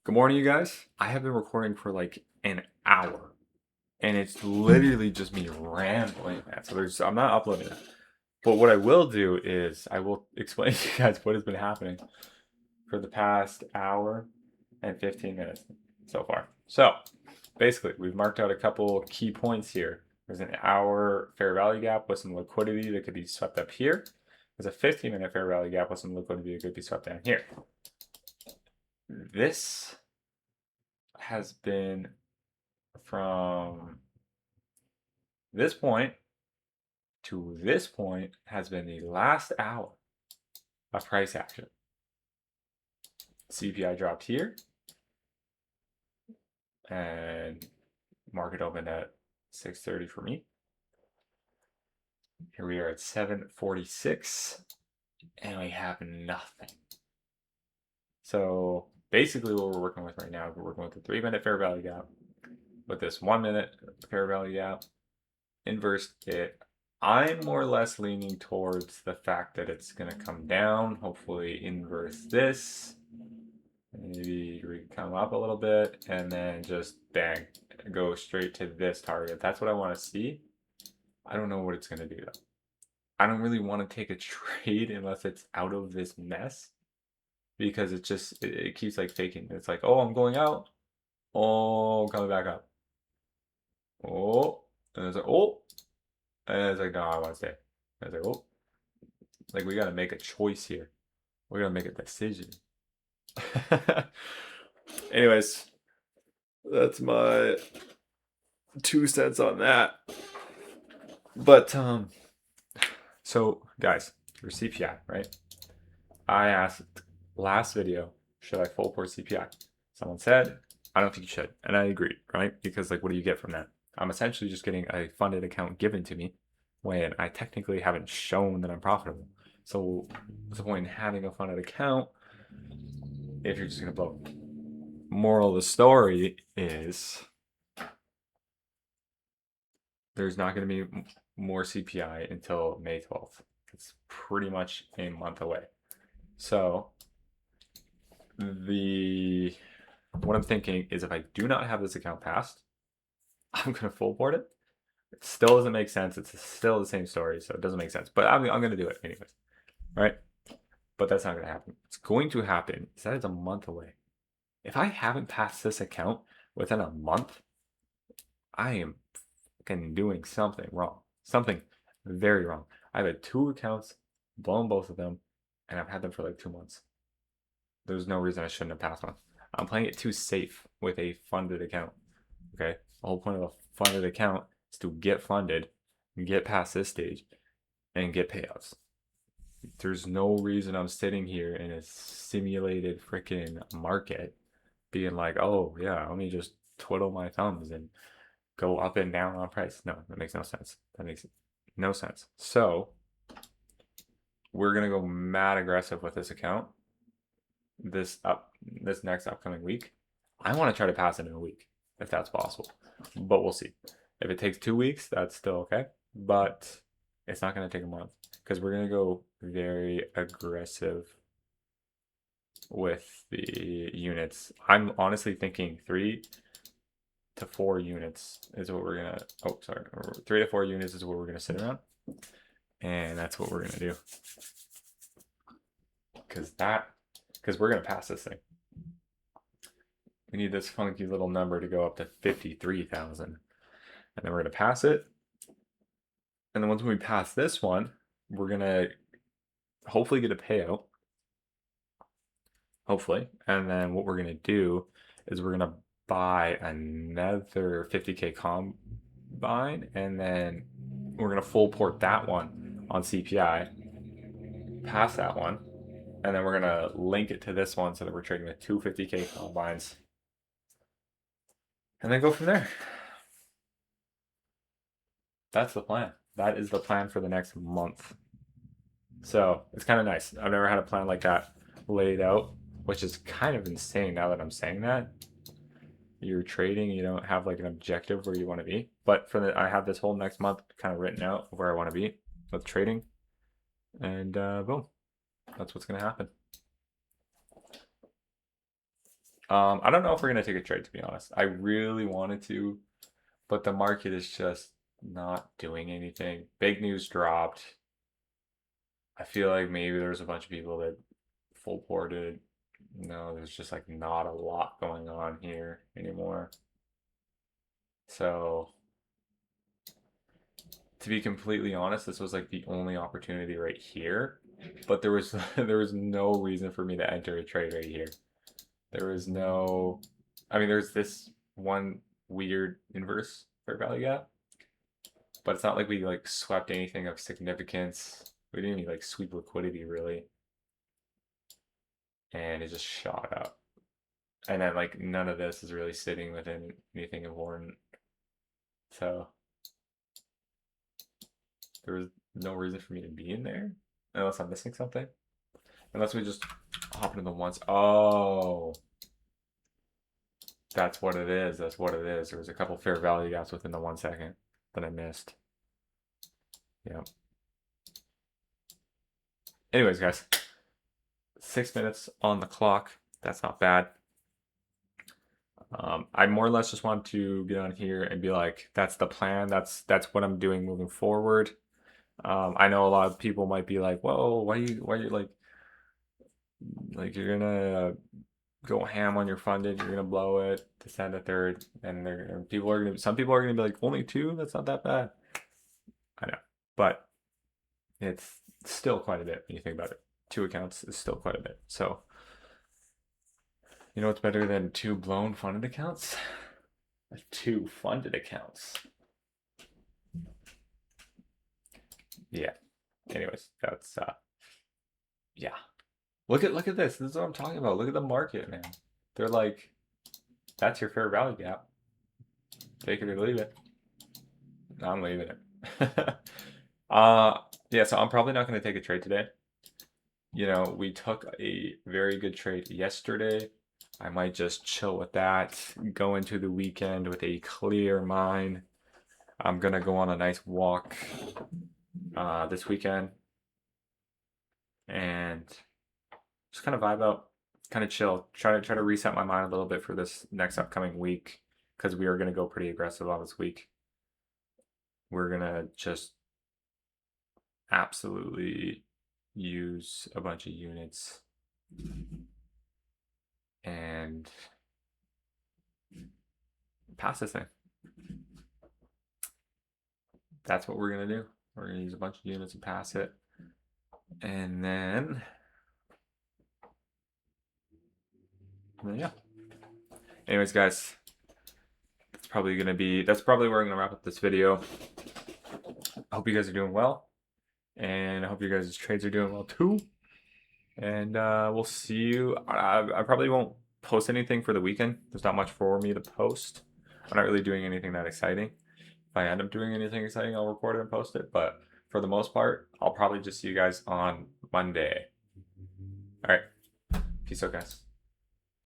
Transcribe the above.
Good morning, you guys. I have been recording for like an hour, and it's literally just me rambling, man. I'm not uploading it. But what I will do is I will explain to you guys what has been happening for the past hour and 15 minutes so far. So basically, we've marked out a couple key points here. There's an hour fair value gap with some liquidity that could be swept up here. There's a 15-minute fair value gap with some liquidity that could be swept down here. This has been from this point to this point has been the last hour of price action. CPI dropped here and market opened at 6:30 for me. Here we are at 7:46 and we have nothing. So basically what we're working with right now, we're working with the 3-minute fair value gap with this 1-minute fair value gap, inverse it. I'm more or less leaning towards the fact that it's going to come down, hopefully inverse this, maybe we come up a little bit, and then just bang, go straight to this target. That's what I want to see. I don't know what it's going to do though. I don't really want to take a trade unless it's out of this mess, because it keeps like faking. It's like, oh, I'm going out, oh, coming back up, oh, and it's like, oh, and it's like, no, I want to stay. And it's like, oh, like we got to make a choice here. We got to make a decision. Anyways, that's my 2 cents on that. But so guys, for CPI, right? I asked last video, should I full port CPI? Someone said, I don't think you should, and I agreed, right? Because like, what do you get from that? I'm essentially just getting a funded account given to me when I technically haven't shown that I'm profitable. So what's the point in having a funded account if you're just gonna blow? Moral of the story is there's not going to be more CPI until May 12th. It's pretty much a month away. So what I'm thinking is if I do not have this account passed, I'm going to full port it. It still doesn't make sense. It's still the same story, so it doesn't make sense. But I'm going to do it anyways, right? But that's not going to happen. What's going to happen is that it's a month away. If I haven't passed this account within a month, I am fucking doing something wrong. Something very wrong. I've had 2 accounts, blown both of them, and I've had them for like 2 months. There's no reason I shouldn't have passed one. I'm playing it too safe with a funded account. Okay? The whole point of a funded account is to get funded, get past this stage, and get payouts. There's no reason I'm sitting here in a simulated freaking market being like, oh yeah, let me just twiddle my thumbs and go up and down on price. No, that makes no sense. That makes no sense. So we're gonna go mad aggressive with this account this next upcoming week. I want to try to pass it in a week if that's possible, but we'll see. If it takes 2 weeks, that's still okay, but it's not gonna take a month because we're gonna go very aggressive with the units. I'm honestly thinking 3 to 4 units is what we're gonna, 3 to 4 units is what we're gonna sit around, and that's what we're gonna do, because we're gonna pass this thing. We need this funky little number to go up to 53,000, and then we're gonna pass it, and then once we pass this one, we're gonna hopefully get a payout, hopefully, and then what we're gonna do is we're gonna buy another 50k combine, and then we're gonna full port that one on CPI, pass that one, and then we're gonna link it to this one so that we're trading with 2 50k combines, and then go from there. That's the plan. That is the plan for the next month. So it's kind of nice. I've never had a plan like that laid out, which is kind of insane now that I'm saying that. You're trading, you don't have like an objective where you want to be. But I have this whole next month kind of written out where I want to be with trading. And boom, that's what's going to happen. I don't know if we're gonna take a trade, to be honest. I really wanted to, but the market is just not doing anything. Big news dropped. I feel like maybe there's a bunch of people that full ported. No, there's just like not a lot going on here anymore. So to be completely honest, this was like the only opportunity right here. But there was there was no reason for me to enter a trade right here. There was no, I mean, there's this one weird inverse fair value gap, but it's not like we like swept anything of significance. We didn't even like sweep liquidity really, and it just shot up. And then like none of this is really sitting within anything important. So there was no reason for me to be in there unless I'm missing something. Unless we just hop into the once. Oh, that's what it is. That's what it is. There was a couple fair value gaps within the 1 second that I missed. Yeah. Anyways, guys, 6 minutes on the clock. That's not bad. I more or less just want to get on here and be like, that's the plan. That's what I'm doing moving forward. I know a lot of people might be like, whoa, why are you like you're gonna go ham on your funded, you're gonna blow it to send a third, and some people are gonna be like, only two? That's not that bad. I know, but it's still quite a bit when you think about it. 2 accounts is still quite a bit. So you know what's better than 2 blown funded accounts? 2 funded accounts. Yeah. Anyways, that's yeah. Look at this. This is what I'm talking about. Look at the market, man. They're like, that's your fair value gap. Take it or leave it. No, I'm leaving it. Yeah, so I'm probably not going to take a trade today. You know, we took a very good trade yesterday. I might just chill with that, go into the weekend with a clear mind. I'm gonna go on a nice walk this weekend and just kind of vibe out, kind of chill. Try to reset my mind a little bit for this next upcoming week because we are gonna go pretty aggressive on this week. We're gonna just absolutely use a bunch of units and pass this thing. That's what we're gonna do. We're gonna use a bunch of units and pass it. And then yeah. Anyways, guys, that's probably where I'm gonna wrap up this video. I hope you guys are doing well, and I hope you guys' trades are doing well too. And we'll see you. I probably won't post anything for the weekend. There's not much for me to post. I'm not really doing anything that exciting. If I end up doing anything exciting, I'll record it and post it. But for the most part, I'll probably just see you guys on Monday. All right. Peace out, guys.